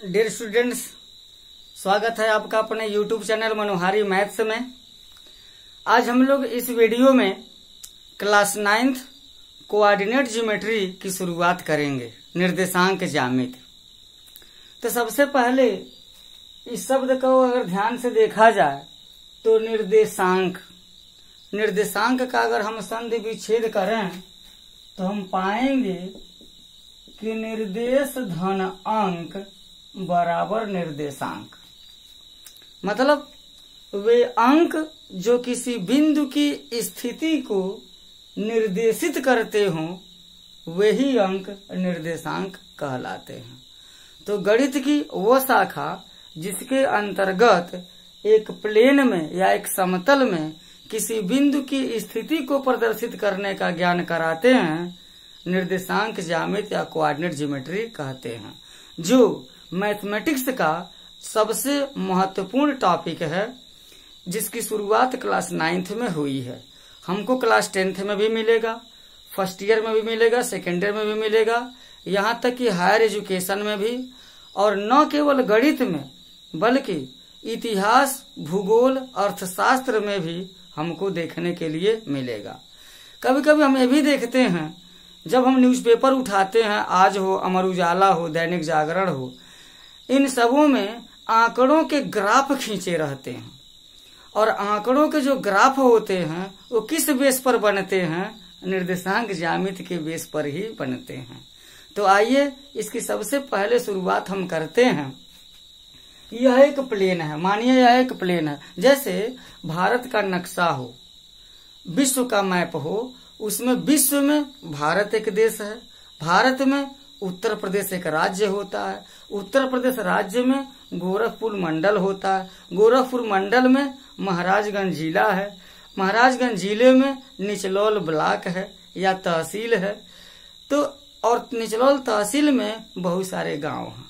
Dear students, स्वागत है आपका अपने यूट्यूब चैनल मनोहारी मैथ्स में। आज हम लोग इस वीडियो में क्लास 9th कोऑर्डिनेट ज्योमेट्री की शुरुआत करेंगे, निर्देशांक ज्यामिति। तो सबसे पहले इस शब्द को अगर ध्यान से देखा जाए तो निर्देशांक का अगर हम संधि विच्छेद करें तो हम पाएंगे कि निर्देश धन अंक बराबर निर्देशांक, मतलब वे अंक जो किसी बिंदु की स्थिति को निर्देशित करते हों वही अंक निर्देशांक कहलाते हैं। तो गणित की वो शाखा जिसके अंतर्गत एक प्लेन में या एक समतल में किसी बिंदु की स्थिति को प्रदर्शित करने का ज्ञान कराते हैं, निर्देशांक ज्यामिति या कोऑर्डिनेट ज्योमेट्री कहते हैं, जो मैथमेटिक्स का सबसे महत्वपूर्ण टॉपिक है, जिसकी शुरुआत क्लास 9th में हुई है। हमको क्लास 10th में भी मिलेगा, फर्स्ट ईयर में भी मिलेगा, सेकेंड ईयर में भी मिलेगा, यहाँ तक कि हायर एजुकेशन में भी, और न केवल गणित में बल्कि इतिहास, भूगोल, अर्थशास्त्र में भी हमको देखने के लिए मिलेगा। कभी कभी हम ये भी देखते हैं, जब हम न्यूज़पेपर उठाते हैं, आज हो, अमर उजाला हो, दैनिक जागरण हो, इन सबों में आंकड़ों के ग्राफ खींचे रहते हैं, और आंकड़ों के जो ग्राफ होते हैं वो किस बेस पर बनते हैं? निर्देशांक ज्यामिति के बेस पर ही बनते हैं। तो आइए इसकी सबसे पहले शुरुआत हम करते हैं। यह एक प्लेन है, मानिए यह एक प्लेन है, जैसे भारत का नक्शा हो, विश्व का मैप हो, उसमें विश्व में भारत एक देश है, भारत में उत्तर प्रदेश एक राज्य होता है, उत्तर प्रदेश राज्य में गोरखपुर मंडल होता है, गोरखपुर मंडल में महाराजगंज जिला है, महाराजगंज जिले में निचलौल ब्लॉक है या तहसील है। तो और निचलौल तहसील में बहुत सारे गांव हैं।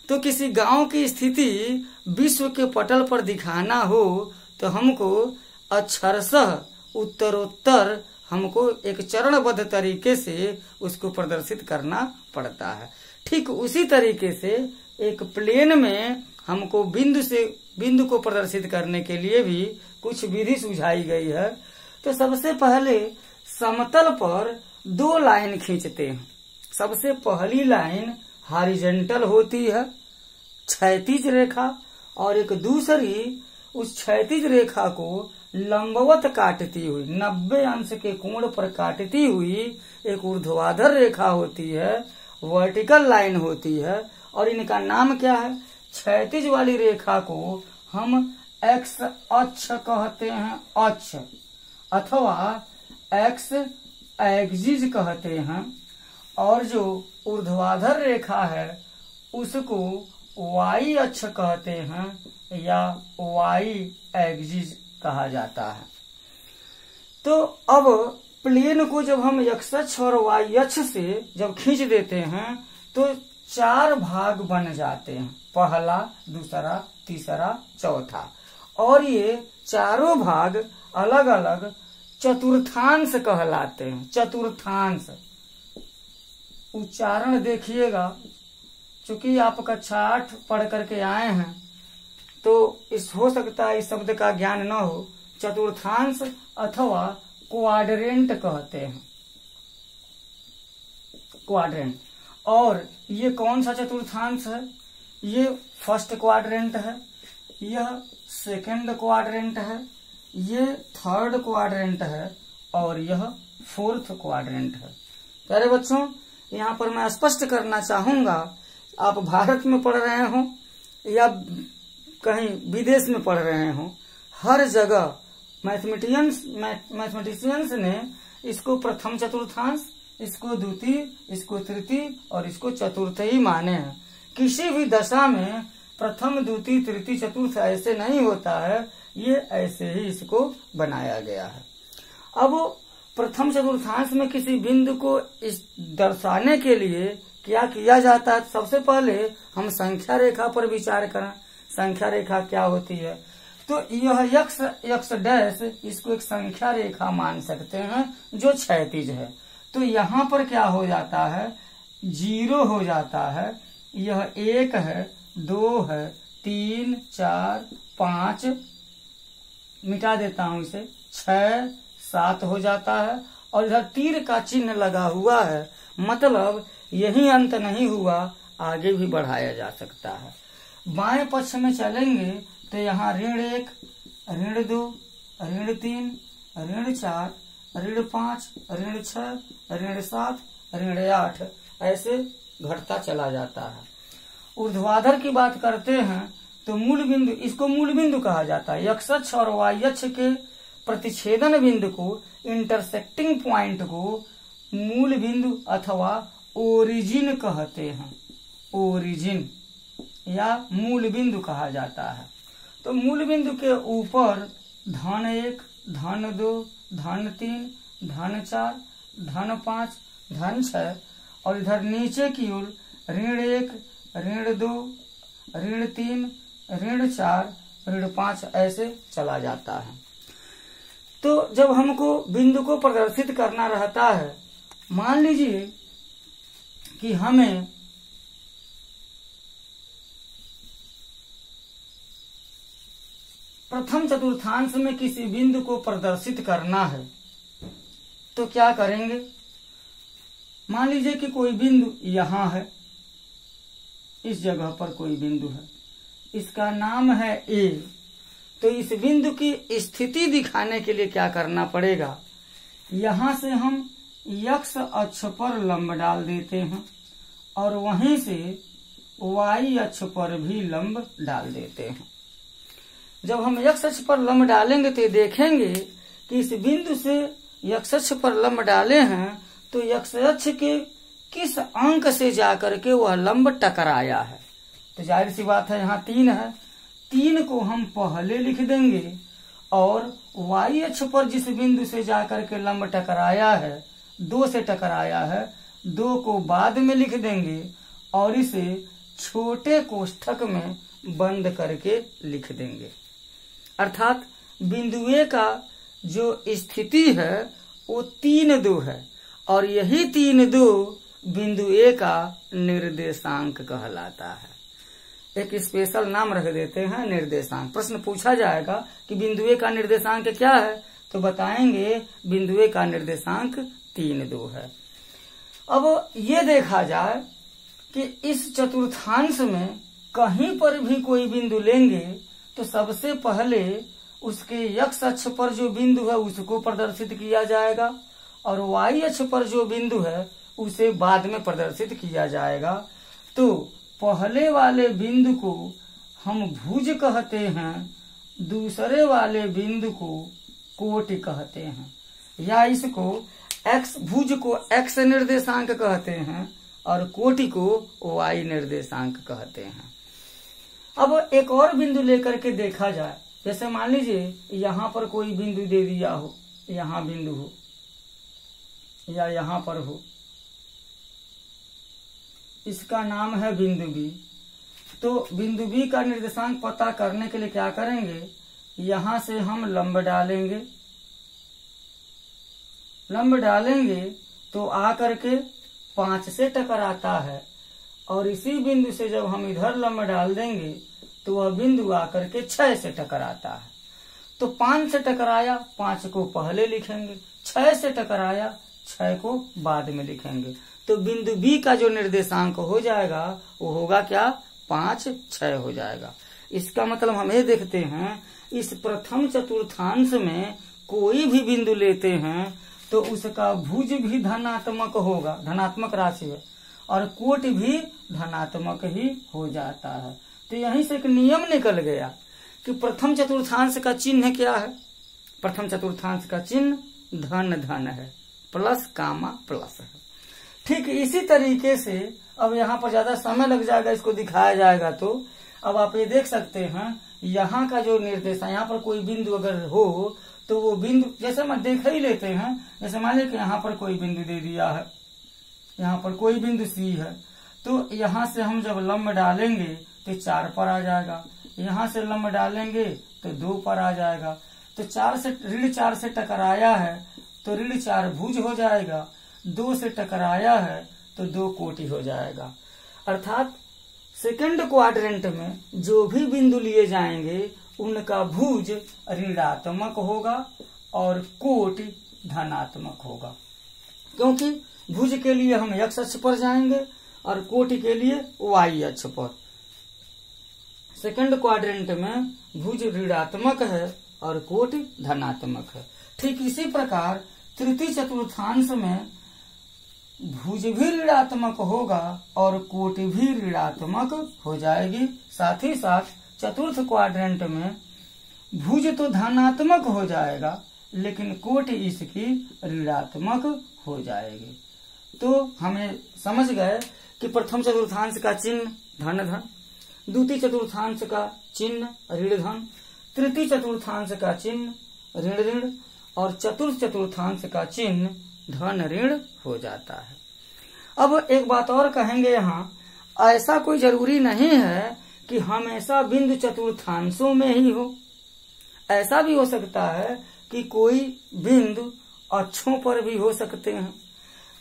तो किसी गांव की स्थिति विश्व के पटल पर दिखाना हो तो हमको अक्षरशः उत्तरोत्तर हमको एक चरणबद्ध तरीके से उसको प्रदर्शित करना पड़ता है। ठीक उसी तरीके से एक प्लेन में हमको बिंदु को प्रदर्शित करने के लिए भी कुछ विधि सुझाई गई है। तो सबसे पहले समतल पर दो लाइन खींचते हैं। सबसे पहली लाइन हॉरिजॉन्टल होती है, क्षैतिज रेखा, और एक दूसरी उस क्षैतिज रेखा को लंबवत काटती हुई 90 अंश के कोण पर काटती हुई एक ऊर्ध्वाधर रेखा होती है, वर्टिकल लाइन होती है। और इनका नाम क्या है? क्षैतिज वाली रेखा को हम एक्स अक्ष कहते हैं, अक्ष, अथवा एक्स एक्सिस कहते हैं, और जो ऊर्ध्वाधर रेखा है उसको वाई अक्ष कहते हैं या वाई एक्सिस कहा जाता है। तो अब प्लेन को जब हम एक्स अक्ष और वाई अक्ष से जब खींच देते हैं तो 4 भाग बन जाते हैं, पहला, दूसरा, तीसरा, चौथा, और ये चारों भाग अलग अलग चतुर्थांश कहलाते हैं। चतुर्थांश उच्चारण देखिएगा, चूंकि आप कक्षा 8 पढ़ करके आए हैं तो इस हो सकता है इस शब्द का ज्ञान न हो। चतुर्थांश अथवा क्वाड्रेंट कहते हैं, क्वाड्रेंट। और ये कौन सा चतुर्थांश है? ये फर्स्ट क्वाड्रेंट है, यह सेकंड क्वाड्रेंट है, ये थर्ड क्वाड्रेंट है, और यह फोर्थ क्वाड्रेंट है। प्यारे बच्चों, यहाँ पर मैं स्पष्ट करना चाहूंगा, आप भारत में पढ़ रहे हो या कहीं विदेश में पढ़ रहे हो, हर जगह मैथमेटिशियंस ने इसको प्रथम चतुर्थांश, इसको द्वितीय, इसको तृतीय और इसको चतुर्थ ही माने हैं। किसी भी दशा में प्रथम, द्वितीय, तृतीय, चतुर्थ ऐसे नहीं होता है, ये ऐसे ही इसको बनाया गया है। अब प्रथम चतुर्थांश में किसी बिंदु को दर्शाने के लिए क्या किया जाता है? सबसे पहले हम संख्या रेखा पर विचार करें। संख्या रेखा क्या होती है? तो यह यक्स डैश, इसको एक संख्या रेखा मान सकते हैं जो क्षैतिज है। तो यहाँ पर क्या हो जाता है? 0 हो जाता है, यह 1 है 2 है, 3, 4, 5, मिटा देता हूं इसे, 6, 7 हो जाता है। और इधर तीर का चिन्ह लगा हुआ है, मतलब यही अंत नहीं हुआ, आगे भी बढ़ाया जा सकता है। बाएं पक्ष में चलेंगे तो यहाँ ऋण 1, ऋण 2, ऋण 3, ऋण 4, ऋण 5, ऋण 6, ऋण 7, ऋण 8 ऐसे घटता चला जाता है। ऊर्ध्वाधर की बात करते हैं तो मूल बिंदु, इसको मूल बिंदु कहा जाता है। एक्स अक्ष और वाई अक्ष के प्रतिच्छेदन बिंदु को, इंटरसेक्टिंग पॉइंट को मूल बिंदु अथवा ओरिजिन कहते हैं। ओरिजिन या मूल बिंदु कहा जाता है। तो मूल बिंदु के ऊपर (1), (2), (3), (4), (5), (6) और इधर नीचे की ओर ऋण 1, ऋण 2, ऋण 3, ऋण 4, ऋण 5 ऐसे चला जाता है। तो जब हमको बिंदु को प्रदर्शित करना रहता है, मान लीजिए कि हमें प्रथम चतुर्थांश में किसी बिंदु को प्रदर्शित करना है, तो क्या करेंगे? मान लीजिए कि कोई बिंदु यहाँ है, इस जगह पर कोई बिंदु है, इसका नाम है ए। तो इस बिंदु की स्थिति दिखाने के लिए क्या करना पड़ेगा? यहाँ से हम एक्स अक्ष पर लंब डाल देते हैं और वहीं से वाई अक्ष पर भी लंब डाल देते हैं। जब हम एक्स अक्ष पर लंब डालेंगे तो देखेंगे कि इस बिंदु से एक्स अक्ष पर लंब डाले हैं तो एक्स अक्ष के किस अंक से जाकर के वह लंब टकराया है। तो जाहिर सी बात है, यहाँ 3 है, 3 को हम पहले लिख देंगे और वाई अक्ष पर जिस बिंदु से जाकर के लंब टकराया है, 2 से टकराया है, 2 को बाद में लिख देंगे और इसे छोटे कोष्ठक में बंद करके लिख देंगे। अर्थात बिंदु ए का जो स्थिति है वो 3, 2 है और यही 3, 2 बिंदु ए का निर्देशांक कहलाता है। एक स्पेशल नाम रख देते हैं, निर्देशांक। प्रश्न पूछा जाएगा कि बिंदु ए का निर्देशांक क्या है, तो बताएंगे बिंदु ए का निर्देशांक 3, 2 है। अब ये देखा जाए कि इस चतुर्थांश में कहीं पर भी कोई बिंदु लेंगे तो सबसे पहले उसके एक्स अक्ष पर जो बिंदु है उसको प्रदर्शित किया जाएगा और वाई अक्ष पर जो बिंदु है उसे बाद में प्रदर्शित किया जाएगा। तो पहले वाले बिंदु को हम भुज कहते हैं, दूसरे वाले बिंदु को कोटि कहते हैं, या इसको एक्स, भुज को एक्स निर्देशांक कहते हैं और कोटि को वाई निर्देशांक कहते हैं। अब एक और बिंदु लेकर के देखा जाए, जैसे मान लीजिए यहाँ पर कोई बिंदु दे दिया हो, यहाँ बिंदु हो या यहाँ पर हो, इसका नाम है बिंदु बी। तो बिंदु बी का निर्देशांक पता करने के लिए क्या करेंगे? यहाँ से हम लंब डालेंगे, लंब डालेंगे तो आकर के 5 से टकराता है और इसी बिंदु से जब हम इधर लंब डाल देंगे तो वह बिंदु आकर के 6 से टकराता है। तो 5 से टकराया, 5 को पहले लिखेंगे, 6 से टकराया, 6 को बाद में लिखेंगे। तो बिंदु बी का जो निर्देशांक हो जाएगा वो होगा क्या? 5, 6 हो जाएगा। इसका मतलब हम ये देखते हैं, इस प्रथम चतुर्थांश में कोई भी बिंदु लेते हैं तो उसका भुज भी धनात्मक होगा, धनात्मक राशि है, और कोटि भी धनात्मक ही हो जाता है। तो यहीं से एक नियम निकल गया कि प्रथम चतुर्थांश का चिन्ह क्या है? प्रथम चतुर्थांश का चिन्ह धन धन है, प्लस कामा प्लस है। ठीक इसी तरीके से अब यहाँ पर ज्यादा समय लग जाएगा, इसको दिखाया जाएगा। तो अब आप ये देख सकते हैं, यहाँ का जो निर्देश है, यहाँ पर कोई बिंदु अगर हो तो वो बिंदु, जैसे हम देख ही लेते हैं, जैसे मान लीजिए कि यहाँ पर कोई बिंदु दे दिया है, यहाँ पर कोई बिंदु सी है, तो यहाँ से हम जब लंब डालेंगे तो 4 पर आ जाएगा, यहाँ से लंब डालेंगे तो 2 पर आ जाएगा। तो 4 से ऋण 4 से टकराया है तो ऋण 4 भुज हो जाएगा, 2 से टकराया है तो 2 कोटि हो जाएगा। अर्थात सेकंड क्वाड्रेंट में जो भी बिंदु लिए जाएंगे उनका भुज ऋणात्मक होगा और कोटि धनात्मक होगा, क्योंकि भुज के लिए हम x अक्ष पर जाएंगे और कोटि के लिए y अक्ष पर। सेकंड क्वाड्रेंट में भुज ऋणात्मक है और कोटि धनात्मक है। ठीक इसी प्रकार तृतीय चतुर्थांश में भुज भी ऋणात्मक होगा और कोटि भी ऋणात्मक हो जाएगी। साथ ही साथ चतुर्थ क्वाड्रेंट में भुज तो धनात्मक हो जाएगा लेकिन कोटि इसकी ऋणात्मक हो जाएगी। तो हमें समझ गए कि प्रथम चतुर्थांश का चिन्ह धन धन, द्वितीय चतुर्थांश का चिन्ह ऋण धन, तृतीय चतुर्थांश का चिन्ह ऋण ऋण और चतुर्थ चतुर्थांश का चिन्ह धन ऋण हो जाता है। अब एक बात और कहेंगे, यहाँ ऐसा कोई जरूरी नहीं है कि हमेशा बिंदु चतुर्थांशों में ही हो। ऐसा भी हो सकता है कि कोई बिंदु अक्षों पर भी हो सकते हैं।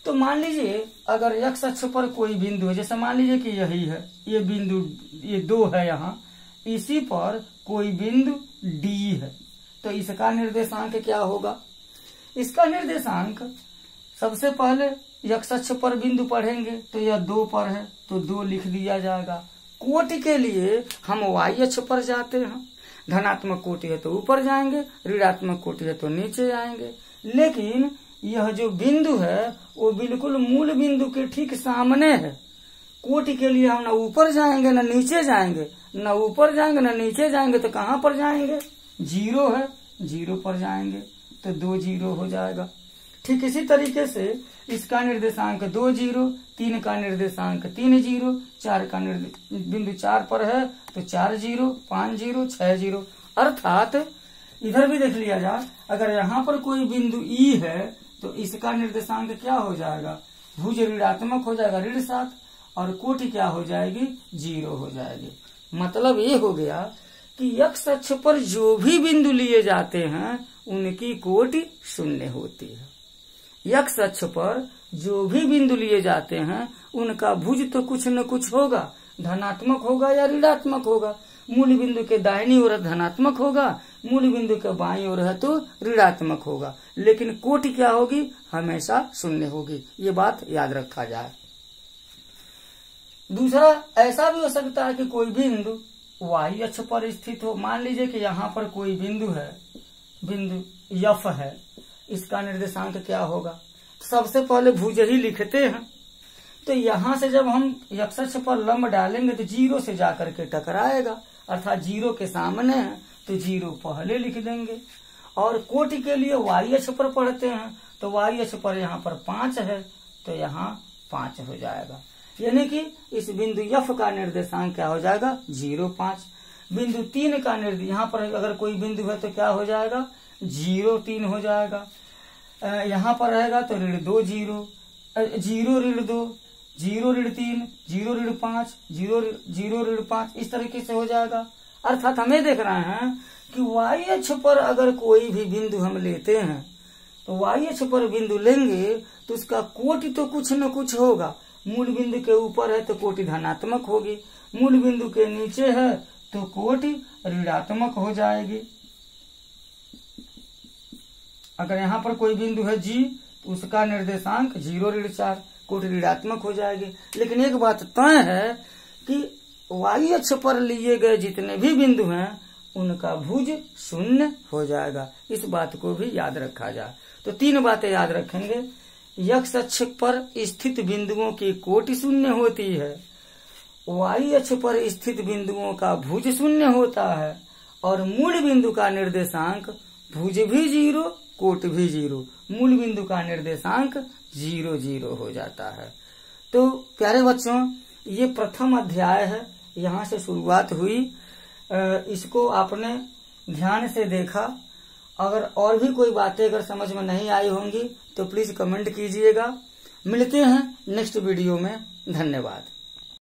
तो मान लीजिए अगर x अक्ष पर कोई बिंदु है, जैसे मान लीजिए कि यही है, ये बिंदु ये 2 है, यहाँ इसी पर कोई बिंदु D है, तो इसका निर्देशांक क्या होगा? इसका निर्देशांक सबसे पहले x अक्ष पर बिंदु पढ़ेंगे तो यह 2 पर है तो 2 लिख दिया जाएगा। कोटि के लिए हम y अक्ष पर जाते हैं, धनात्मक कोटि है तो ऊपर जाएंगे, ऋणात्मक कोटि है तो नीचे आएंगे। लेकिन यह जो बिंदु है वो बिल्कुल मूल बिंदु के ठीक सामने है। कोटि के लिए हम न ऊपर जाएंगे न नीचे जाएंगे, न ऊपर जाएंगे न नीचे जाएंगे, तो कहाँ पर जाएंगे? 0 है, 0 पर जाएंगे तो 2 0 हो जाएगा। ठीक इसी तरीके से इसका निर्देशांक 2 0, 3 का निर्देशांक 3 0, 4 का बिंदु 4 पर है तो 4 0, 5 0, 6 0। अर्थात इधर भी देख लिया जाए, अगर यहाँ पर कोई बिंदु E है तो इसका निर्देशांक क्या हो जाएगा? भुज ऋणात्मक हो जाएगा ऋण 7 और कोटि क्या हो जाएगी? 0 हो जाएगी। मतलब ये हो गया कि x अक्ष पर जो भी बिंदु लिए जाते हैं उनकी कोटि 0 होती है। x अक्ष पर जो भी बिंदु लिए जाते हैं उनका भुज तो कुछ न कुछ होगा, धनात्मक होगा या ऋणात्मक होगा। मूल बिंदु के दाहिनी ओर धनात्मक होगा, मूल बिंदु के बाईं ओर है तो ऋणात्मक होगा, लेकिन कोटि क्या होगी? हमेशा 0 होगी। ये बात याद रखा जाए। दूसरा, ऐसा भी हो सकता है कि कोई बिंदु y अक्ष पर स्थित हो। मान लीजिए कि यहाँ पर कोई बिंदु है, बिंदु F है, इसका निर्देशांक क्या होगा? सबसे पहले भुज ही लिखते हैं। तो यहाँ से जब हम x अक्ष पर लंब डालेंगे तो 0 से जाकर के टकराएगा, अर्थात 0 के सामने है तो 0 पहले लिख देंगे। और कोटि के लिए y अक्ष पर पढ़ते हैं तो y अक्ष पर यहाँ पर 5 है तो यहाँ 5 हो जाएगा। यानी कि इस बिंदु F का निर्देशांक क्या हो जाएगा? 0 5। बिंदु 3 का निर्देश, यहाँ पर अगर कोई बिंदु है तो क्या हो जाएगा? 0 3 हो जाएगा। यहाँ पर रहेगा तो ऋण 2 0, 0 ऋण 2, 0 ऋण 3, 0 ऋण 5, 0 ऋण 5, इस तरीके से हो जाएगा। अर्थात हमें देख रहे हैं कि y अक्ष पर अगर कोई भी बिंदु हम लेते हैं तो y अक्ष पर बिंदु लेंगे तो उसका कोटि तो कुछ न कुछ होगा। मूल बिंदु के ऊपर है तो कोटि धनात्मक होगी, मूल बिंदु के नीचे है तो कोटि ऋणात्मक हो जाएगी। अगर यहाँ पर कोई बिंदु है G तो उसका निर्देशांक 0 ऋण 4, कोटि ऋणात्मक हो जाएगी। लेकिन एक बात तय है कि y अक्ष पर लिए गए जितने भी बिंदु हैं उनका भुज 0 हो जाएगा। इस बात को भी याद रखा जाए। तो 3 बातें याद रखेंगे। x अक्ष पर स्थित बिंदुओं की कोटि 0 होती है, y अक्ष पर स्थित बिंदुओं का भुज 0 होता है और मूल बिंदु का निर्देशांक भुज भी 0 कोटि भी 0, मूल बिंदु का निर्देशांक 0 0 हो जाता है। तो प्यारे बच्चों, ये प्रथम अध्याय है, यहाँ से शुरुआत हुई। इसको आपने ध्यान से देखा। अगर और भी कोई बातें अगर समझ में नहीं आई होंगी तो प्लीज कमेंट कीजिएगा। मिलते हैं नेक्स्ट वीडियो में। धन्यवाद।